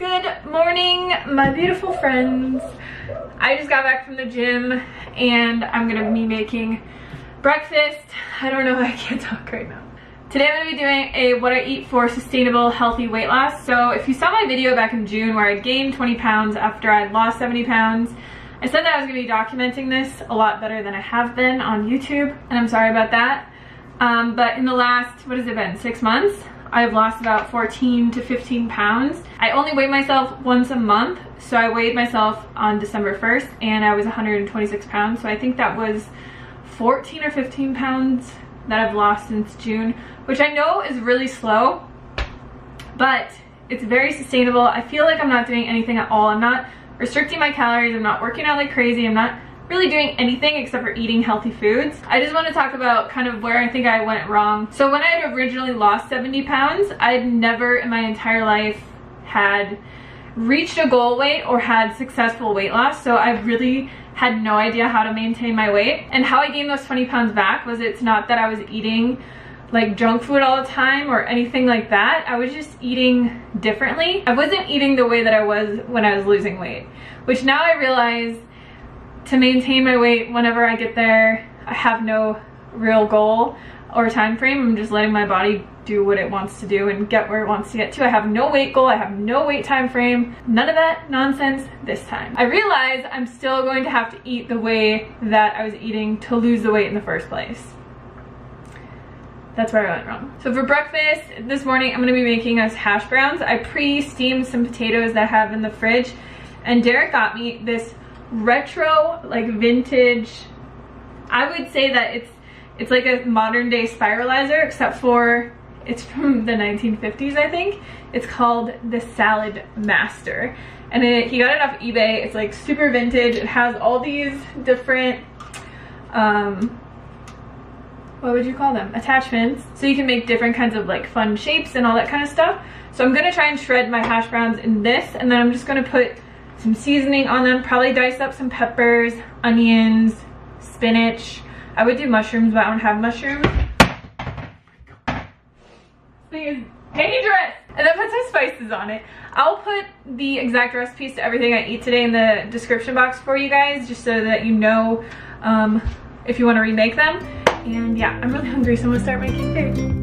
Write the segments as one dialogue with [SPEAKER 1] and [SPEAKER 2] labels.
[SPEAKER 1] Good morning, my beautiful friends. I just got back from the gym and I'm gonna be making breakfast. I don't know, I can't talk right now. Today I'm gonna be doing a what I eat for sustainable healthy weight loss. So if you saw my video back in June where I gained 20 pounds after I lost 70 pounds, I said that I was gonna be documenting this a lot better than I have been on YouTube, and I'm sorry about that. But in the last, what has it been, 6 months? I've lost about 14 to 15 pounds. I only weigh myself once a month. So I weighed myself on December 1st and I was 126 pounds. So I think that was 14 or 15 pounds that I've lost since June, which I know is really slow, but it's very sustainable. I feel like I'm not doing anything at all. I'm not restricting my calories. I'm not working out like crazy. I'm not really doing anything except for eating healthy foods. I just want to talk about kind of where I think I went wrong. So when I had originally lost 70 pounds, I'd never in my entire life had reached a goal weight or had successful weight loss. So I really had no idea how to maintain my weight. And how I gained those 20 pounds back was, it's not that I was eating like junk food all the time or anything like that. I was just eating differently. I wasn't eating the way that I was when I was losing weight, which now I realize to maintain my weight whenever I get there, I have no real goal or time frame. I'm just letting my body do what it wants to do and get where it wants to get to. I have no weight goal, I have no weight time frame, none of that nonsense this time. I realize I'm still going to have to eat the way that I was eating to lose the weight in the first place. That's where I went wrong. So for breakfast this morning, I'm gonna be making us hash browns. I pre-steamed some potatoes that I have in the fridge, and Derek got me this retro, like vintage, I would say that it's like a modern day spiralizer, except for it's from the 1950s, I think. It's called the Salad Master, and he got it off eBay. It's like super vintage. It has all these different what would you call them, attachments, so you can make different kinds of like fun shapes and all that kind of stuff. So I'm gonna try and shred my hash browns in this, and then I'm just gonna put some seasoning on them, probably dice up some peppers, onions, spinach. I would do mushrooms, but I don't have mushrooms. This thing is dangerous! And then put some spices on it. I'll put the exact recipes to everything I eat today in the description box for you guys, just so that you know if you want to remake them. And yeah, I'm really hungry, so I'm gonna start making food.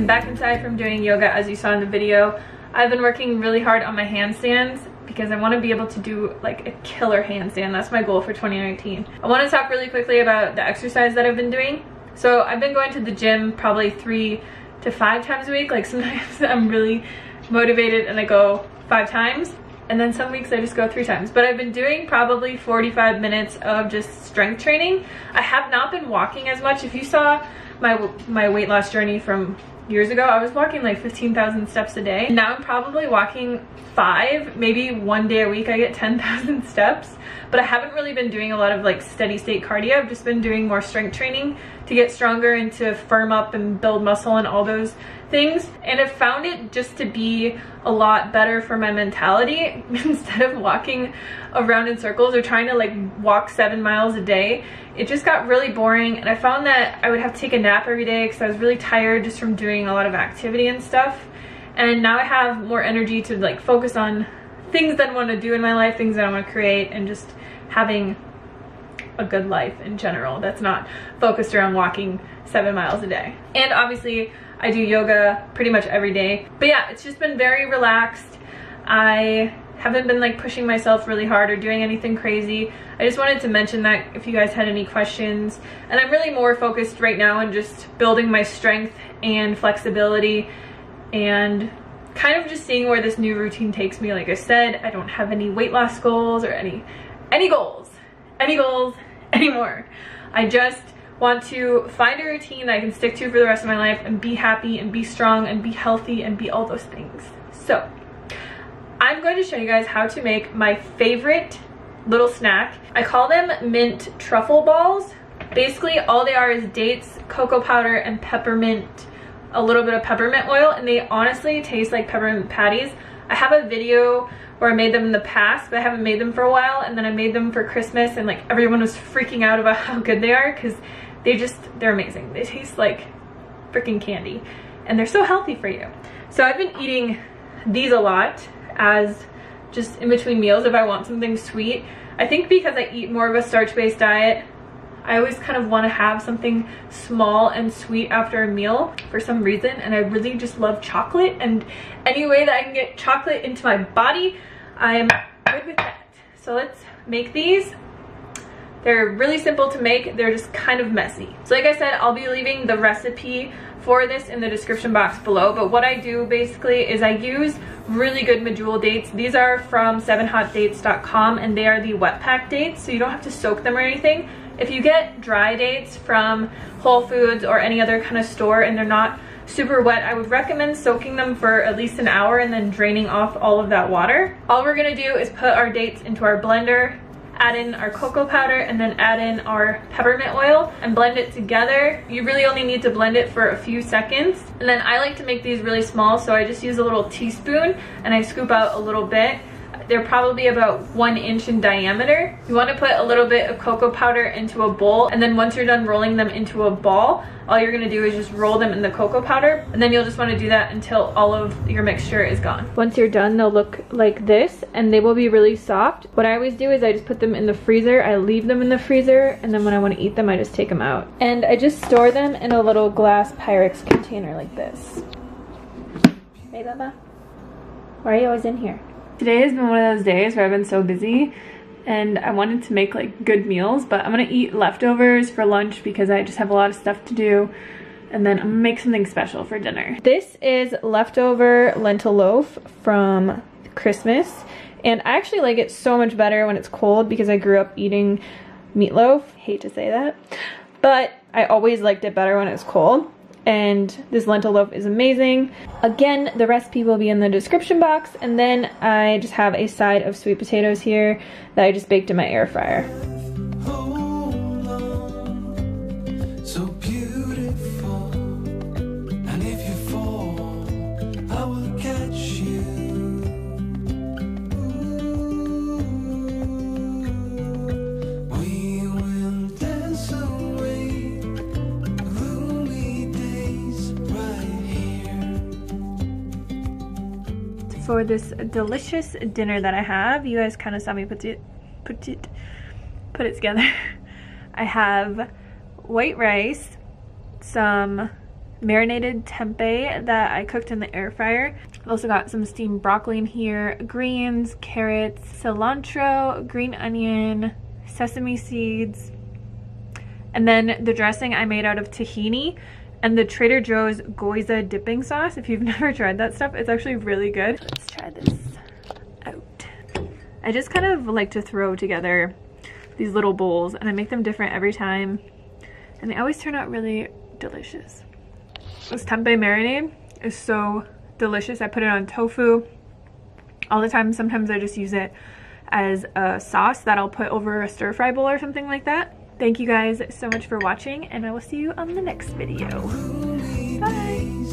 [SPEAKER 1] back inside from doing yoga. As you saw in the video, I've been working really hard on my handstands because I want to be able to do like a killer handstand. That's my goal for 2019. I want to talk really quickly about the exercise that I've been doing. So I've been going to the gym probably 3 to 5 times a week. Like sometimes I'm really motivated and I go 5 times, and then some weeks I just go 3 times. But I've been doing probably 45 minutes of just strength training. I have not been walking as much. If you saw my weight loss journey from years ago, I was walking like 15,000 steps a day. Now I'm probably walking 5, maybe 1 day a week I get 10,000 steps. But I haven't really been doing a lot of like steady state cardio. I've just been doing more strength training to get stronger and to firm up and build muscle and all those things. And I've found it just to be a lot better for my mentality. Instead of walking around in circles or trying to like walk 7 miles a day, it just got really boring. And I found that I would have to take a nap every day because I was really tired just from doing a lot of activity and stuff. And now I have more energy to like focus on things that I want to do in my life, things that I want to create, and just having a good life in general that's not focused around walking 7 miles a day. And obviously I do yoga pretty much every day. But yeah, it's just been very relaxed. I haven't been like pushing myself really hard or doing anything crazy. I just wanted to mention that if you guys had any questions. And I'm really more focused right now on just building my strength and flexibility and kind of just seeing where this new routine takes me. Like I said, I don't have any weight loss goals or any goals anymore. I just want to find a routine that I can stick to for the rest of my life and be happy and be strong and be healthy and be all those things. So I'm going to show you guys how to make my favorite little snack. I call them mint truffle balls. Basically all they are is dates, cocoa powder, and peppermint, a little bit of peppermint oil, and they honestly taste like peppermint patties. I have a video where I made them in the past, but I haven't made them for a while, and then I made them for Christmas, and like everyone was freaking out about how good they are because they're amazing. They taste like freaking candy and they're so healthy for you. So I've been eating these a lot as just in between meals if I want something sweet. I think because I eat more of a starch-based diet, I always kind of want to have something small and sweet after a meal for some reason, and I really just love chocolate, and any way that I can get chocolate into my body, I am good with that. So let's make these. They're really simple to make. They're just kind of messy. So like I said, I'll be leaving the recipe for this in the description box below, but what I do basically is I use really good medjool dates. These are from 7hotdates.com, and they are the wet pack dates, so you don't have to soak them or anything. If you get dry dates from Whole Foods or any other kind of store and they're not super wet, I would recommend soaking them for at least an hour and then draining off all of that water. All we're gonna do is put our dates into our blender, add in our cocoa powder, and then add in our peppermint oil and blend it together. You really only need to blend it for a few seconds. And then I like to make these really small, so I just use a little teaspoon and I scoop out a little bit. They're probably about 1 inch in diameter. You want to put a little bit of cocoa powder into a bowl, and then once you're done rolling them into a ball, all you're going to do is just roll them in the cocoa powder, and then you'll just want to do that until all of your mixture is gone. Once you're done, they'll look like this, and they will be really soft. What I always do is I just put them in the freezer. I leave them in the freezer, and then when I want to eat them, I just take them out. And I just store them in a little glass Pyrex container like this. Hey, Baba. Why are you always in here? Today has been one of those days where I've been so busy and I wanted to make like good meals, but I'm gonna eat leftovers for lunch because I just have a lot of stuff to do, and then I'm gonna make something special for dinner. This is leftover lentil loaf from Christmas, and I actually like it so much better when it's cold because I grew up eating meatloaf. Hate to say that, but I always liked it better when it's cold. And this lentil loaf is amazing. Again, the recipe will be in the description box, and then I just have a side of sweet potatoes here that I just baked in my air fryer.
[SPEAKER 2] So beautiful, and if you fall, I will catch you. We will dance away gloomy days right here.
[SPEAKER 1] For this delicious dinner that I have, you guys kind of saw me put it together. I have white rice, some marinated tempeh that I cooked in the air fryer. I've also got some steamed broccoli in here, greens, carrots, cilantro, green onion, sesame seeds, and then the dressing I made out of tahini and the Trader Joe's Goiza dipping sauce. If you've never tried that stuff, it's actually really good. Let's try this out. I just kind of like to throw together these little bowls, and I make them different every time, and they always turn out really delicious. This tempeh marinade is so delicious. I put it on tofu all the time. Sometimes I just use it as a sauce that I'll put over a stir-fry bowl or something like that. Thank you guys so much for watching, and I will see you on the next video. Bye!